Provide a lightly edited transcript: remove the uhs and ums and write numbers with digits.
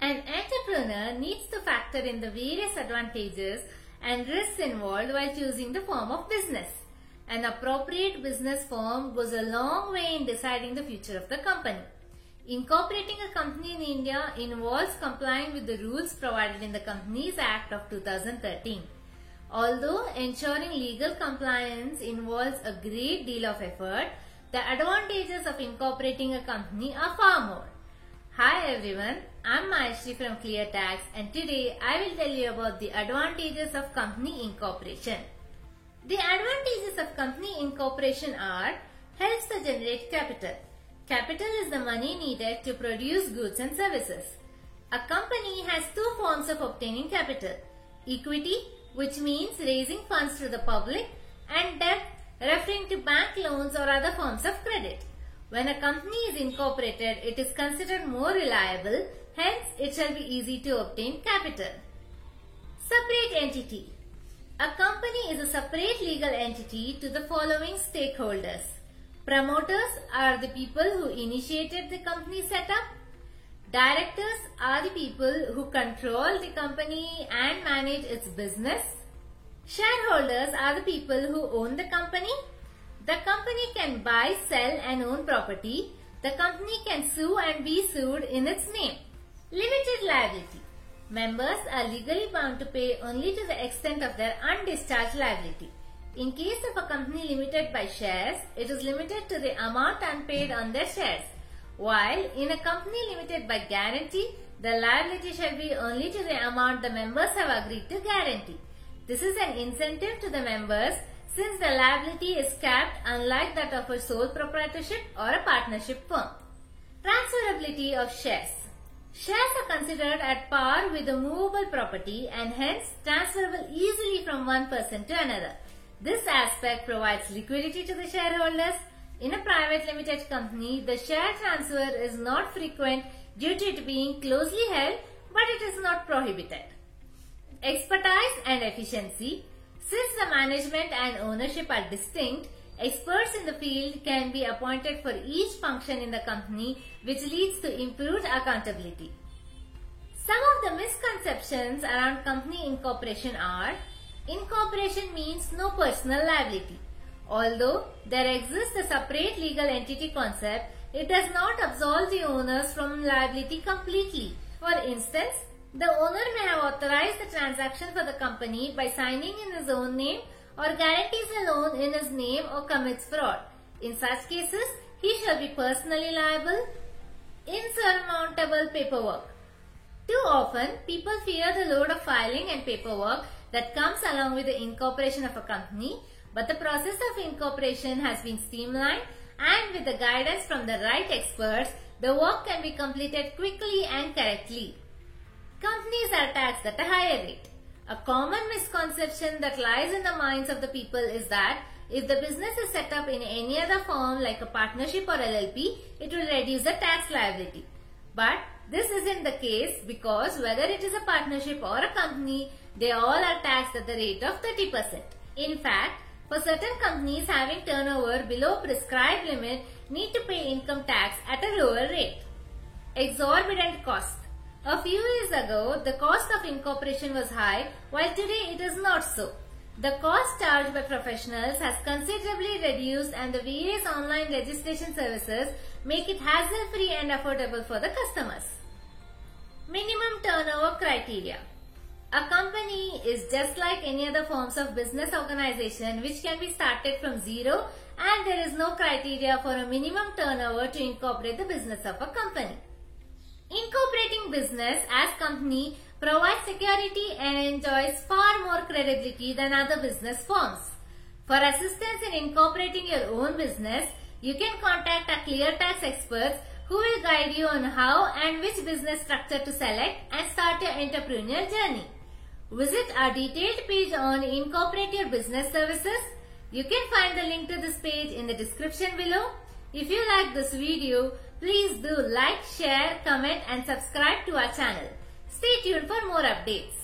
An entrepreneur needs to factor in the various advantages and risks involved while choosing the form of business. An appropriate business form goes a long way in deciding the future of the company. Incorporating a company in India involves complying with the rules provided in the Companies Act of 2013. Although ensuring legal compliance involves a great deal of effort, the advantages of incorporating a company are far more. Hi everyone, I'm Mayashri from ClearTax and today I will tell you about the advantages of company incorporation. The advantages of company incorporation are: helps to generate capital. Capital is the money needed to produce goods and services. A company has two forms of obtaining capital: equity, which means raising funds to the public, and debt, referring to bank loans or other forms of credit. When a company is incorporated, it is considered more reliable, hence it shall be easy to obtain capital. Separate entity. A company is a separate legal entity to the following stakeholders. Promoters are the people who initiated the company setup. Directors are the people who control the company and manage its business. Shareholders are the people who own the company. The company can buy, sell and own property. The company can sue and be sued in its name. Limited liability. Members are legally bound to pay only to the extent of their undischarged liability. In case of a company limited by shares, it is limited to the amount unpaid on their shares. While in a company limited by guarantee, the liability shall be only to the amount the members have agreed to guarantee. This is an incentive to the members since the liability is capped, unlike that of a sole proprietorship or a partnership firm. Transferability of shares. Shares are considered at par with the movable property and hence transferable easily from one person to another. This aspect provides liquidity to the shareholders. In a private limited company, the share transfer is not frequent due to it being closely held, but it is not prohibited. Expertise and efficiency. Since the management and ownership are distinct, experts in the field can be appointed for each function in the company, which leads to improved accountability. Some of the misconceptions around company incorporation are: incorporation means no personal liability. Although there exists a separate legal entity concept, it does not absolve the owners from liability completely. For instance, the owner may have authorized the transaction for the company by signing in his own name or guarantees a loan in his name or commits fraud. In such cases, he shall be personally liable. Insurmountable paperwork. Too often, people fear the load of filing and paperwork that comes along with the incorporation of a company, but the process of incorporation has been streamlined, and with the guidance from the right experts, the work can be completed quickly and correctly. Companies are taxed at a higher rate. A common misconception that lies in the minds of the people is that if the business is set up in any other form like a partnership or LLP, it will reduce the tax liability. But this isn't the case because whether it is a partnership or a company, they all are taxed at the rate of 30%. In fact, for certain companies having turnover below prescribed limit need to pay income tax at a lower rate. Exorbitant cost. A few years ago, the cost of incorporation was high, while today it is not so. The cost charged by professionals has considerably reduced and the various online registration services make it hassle-free and affordable for the customers. Minimum turnover criteria. A company is just like any other forms of business organization which can be started from zero, and there is no criteria for a minimum turnover to incorporate the business of a company. Incorporating business as company provides security and enjoys far more credibility than other business forms. For assistance in incorporating your own business, you can contact our ClearTax experts who will guide you on how and which business structure to select and start your entrepreneurial journey. Visit our detailed page on Incorporate Your Business Services. You can find the link to this page in the description below. If you like this video, please do like, share, comment and subscribe to our channel. Stay tuned for more updates.